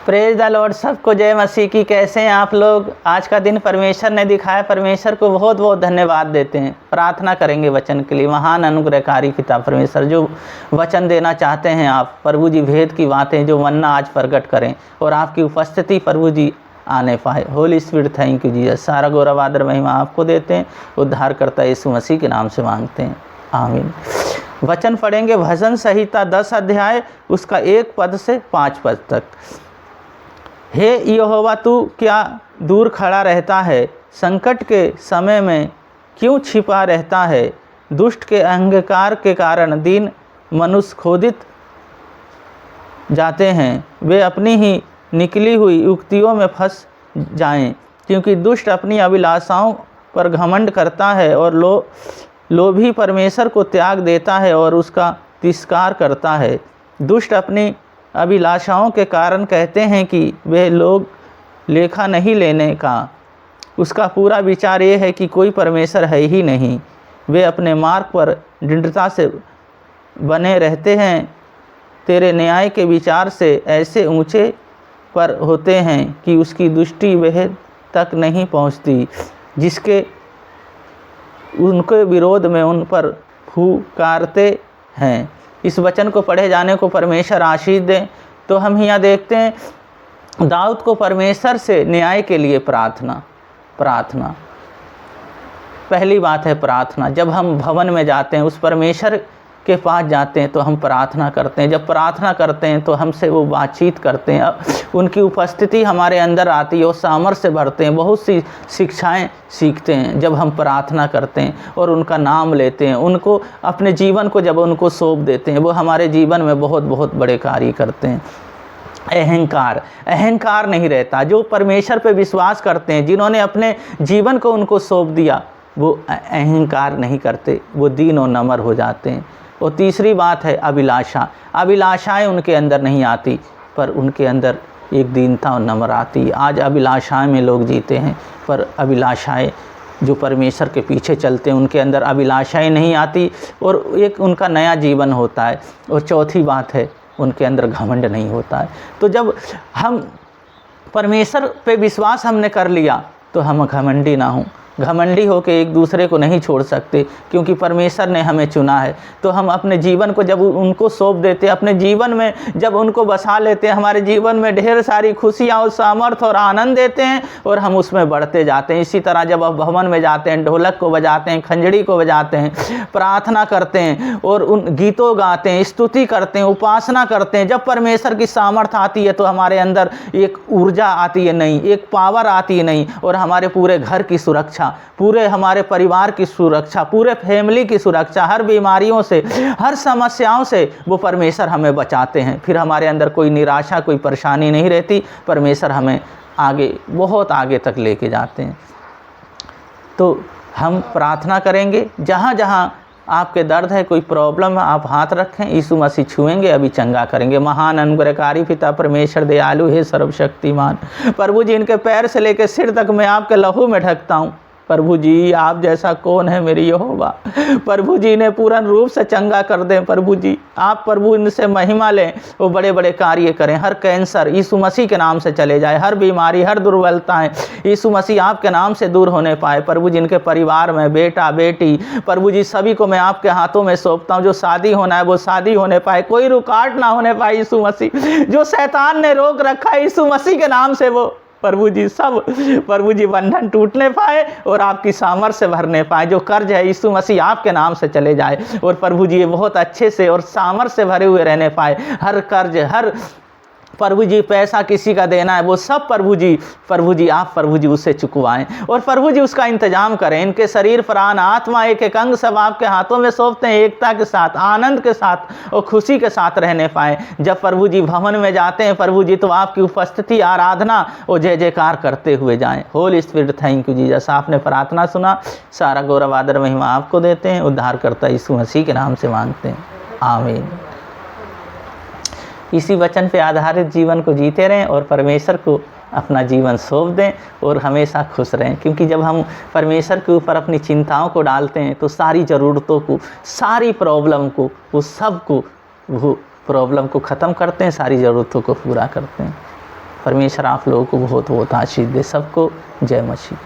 Praise the Lord, सबको जय मसीह की। कैसे हैं आप लोग? आज का दिन परमेश्वर ने दिखाया, परमेश्वर को बहुत बहुत धन्यवाद देते हैं। प्रार्थना करेंगे वचन के लिए। महान अनुग्रहकारी पिता परमेश्वर, जो वचन देना चाहते हैं आप प्रभु जी, भेद की बातें जो वरना आज प्रकट करें और आपकी उपस्थिति प्रभु जी आने पाए। Holi spirit, thank you Jesus. सारा गौरव आदर महिमा आपको देते हैं। उद्धारकर्ता यीशु मसीह के नाम से मांगते हैं, आमीन। वचन पढ़ेंगे भजन संहिता 10 अध्याय, उसका 1 पद से 5 पद तक। हे यहोवा, तू क्या दूर खड़ा रहता है? संकट के समय में क्यों छिपा रहता है? दुष्ट के अहंकार के कारण दीन मनुष्य खोदित जाते हैं। वे अपनी ही निकली हुई युक्तियों में फंस जाएं, क्योंकि दुष्ट अपनी अभिलाषाओं पर घमंड करता है और लोभी परमेश्वर को त्याग देता है और उसका तिरस्कार करता है। दुष्ट अपनी अभिलाषाओं के कारण कहते हैं कि वे लोग लेखा नहीं लेने का। उसका पूरा विचार ये है कि कोई परमेश्वर है ही नहीं। वे अपने मार्ग पर दृढ़ता से बने रहते हैं। तेरे न्याय के विचार से ऐसे ऊंचे पर होते हैं कि उसकी दृष्टि वह तक नहीं पहुंचती। जिसके उनके विरोध में उन पर फुकारते हैं। इस वचन को पढ़े जाने को परमेश्वर आशीष दें। तो हम यहाँ देखते हैं दाऊद को परमेश्वर से न्याय के लिए प्रार्थना। पहली बात है प्रार्थना। जब हम भवन में जाते हैं, उस परमेश्वर के पास जाते हैं तो हम प्रार्थना करते हैं। जब प्रार्थना करते हैं तो हमसे वो बातचीत करते हैं, उनकी उपस्थिति हमारे अंदर आती है और सामर्थ्य से भरते हैं। बहुत सी शिक्षाएं सीखते हैं जब हम प्रार्थना करते हैं और उनका नाम लेते हैं। उनको अपने जीवन को जब उनको सौंप देते हैं, वो हमारे जीवन में बहुत बहुत बड़े कार्य करते हैं। अहंकार नहीं रहता। जो परमेश्वर पे विश्वास करते हैं, जिन्होंने अपने जीवन को उनको सौंप दिया, वो अहंकार नहीं करते, वो दीन और नम्र हो जाते हैं। और तीसरी बात है अभिलाषाएं उनके अंदर नहीं आती, पर उनके अंदर एक दीनता और नम्र आती। आज अभिलाषाएं में लोग जीते हैं, पर अभिलाषाएं जो परमेश्वर के पीछे चलते हैं उनके अंदर अभिलाषाएं नहीं आती और एक उनका नया जीवन होता है। और चौथी बात है, उनके अंदर घमंड नहीं होता है। तो जब हम परमेश्वर पे विश्वास हमने कर लिया तो हम घमंडी ना हों। घमंडी होकर एक दूसरे को नहीं छोड़ सकते, क्योंकि परमेश्वर ने हमें चुना है। तो हम अपने जीवन को जब उनको सौंप देते, अपने जीवन में जब उनको बसा लेते हैं, हमारे जीवन में ढेर सारी खुशियाँ और सामर्थ्य और आनंद देते हैं और हम उसमें बढ़ते जाते हैं। इसी तरह जब आप भवन में जाते हैं, ढोलक को बजाते हैं, खंजड़ी को बजाते हैं, प्रार्थना करते हैं और उन गीतों गाते हैं, स्तुति करते हैं, उपासना करते हैं, जब परमेश्वर की सामर्थ्य आती है तो हमारे अंदर एक ऊर्जा आती है नई, एक पावर आती है नई, और हमारे पूरे घर की सुरक्षा, पूरे हमारे परिवार की सुरक्षा, पूरे फैमिली की सुरक्षा, हर बीमारियों से, हर समस्याओं से वो परमेश्वर हमें बचाते हैं। फिर हमारे अंदर कोई निराशा, कोई परेशानी नहीं रहती। परमेश्वर हमें आगे, बहुत आगे तक लेके जाते हैं। तो हम प्रार्थना करेंगे। जहाँ जहाँ आपके दर्द है, कोई प्रॉब्लम है, आप हाथ रखें, यीशु मसीह छुएंगे, अभी चंगा करेंगे। महान अनुग्रहकारी पिता परमेश्वर दयालु है, सर्वशक्तिमान प्रभु जी, इनके पैर से लेकर सिर तक मैं आपके लहू में ढकता हूँ। प्रभु जी, आप जैसा कौन है मेरी यहोवा। प्रभु जी ने पूर्ण रूप से चंगा कर दें। प्रभु जी, आप प्रभु इनसे महिमा लें, वो बड़े बड़े कार्य करें। हर कैंसर यीशु मसीह के नाम से चले जाए, हर बीमारी, हर दुर्बलताएं यीशु मसीह आपके नाम से दूर होने पाए। प्रभु जी, इनके परिवार में बेटा बेटी, प्रभु जी सभी को मैं आपके हाथों में सौंपता हूँ। जो शादी होना है वो शादी होने पाए, कोई रुकावट ना होने पाए यीशु मसीह। जो शैतान ने रोक रखा है यीशु मसीह के नाम से, वो प्रभु जी सब प्रभु जी बंधन टूटने पाए और आपकी सामर्थ्य से भरने पाए। जो कर्ज है यीशु मसीह आपके नाम से चले जाए और प्रभु जी ये बहुत अच्छे से और सामर्थ्य से भरे हुए रहने पाए। हर कर्ज, हर प्रभु जी पैसा किसी का देना है, वो सब प्रभु जी आप प्रभु जी उससे चुकवाएं और प्रभु जी उसका इंतजाम करें। इनके शरीर, प्राण, आत्मा, एक एक अंग सब आपके हाथों में सौंपते हैं। एकता के साथ, आनंद के साथ और खुशी के साथ रहने पाए। जब प्रभु जी भवन में जाते हैं प्रभु जी, तो आपकी उपस्थिति, आराधना और जय जयकार करते हुए जाएं। Holi spirit, thank you Jesus. आपने प्रार्थना सुना, सारा गौरव आदर महिमा आपको देते हैं। उद्धारकर्ता यीशु मसीह के नाम से मांगते हैं, आमीन। इसी वचन पे आधारित जीवन को जीते रहें और परमेश्वर को अपना जीवन सौंप दें और हमेशा खुश रहें। क्योंकि जब हम परमेश्वर के ऊपर अपनी चिंताओं को डालते हैं तो सारी ज़रूरतों को, सारी प्रॉब्लम को, वो सब को, वो प्रॉब्लम को ख़त्म करते हैं, सारी ज़रूरतों को पूरा करते हैं। परमेश्वर आप लोगों को बहुत बहुत आशीष दे। सबको जय मसीह।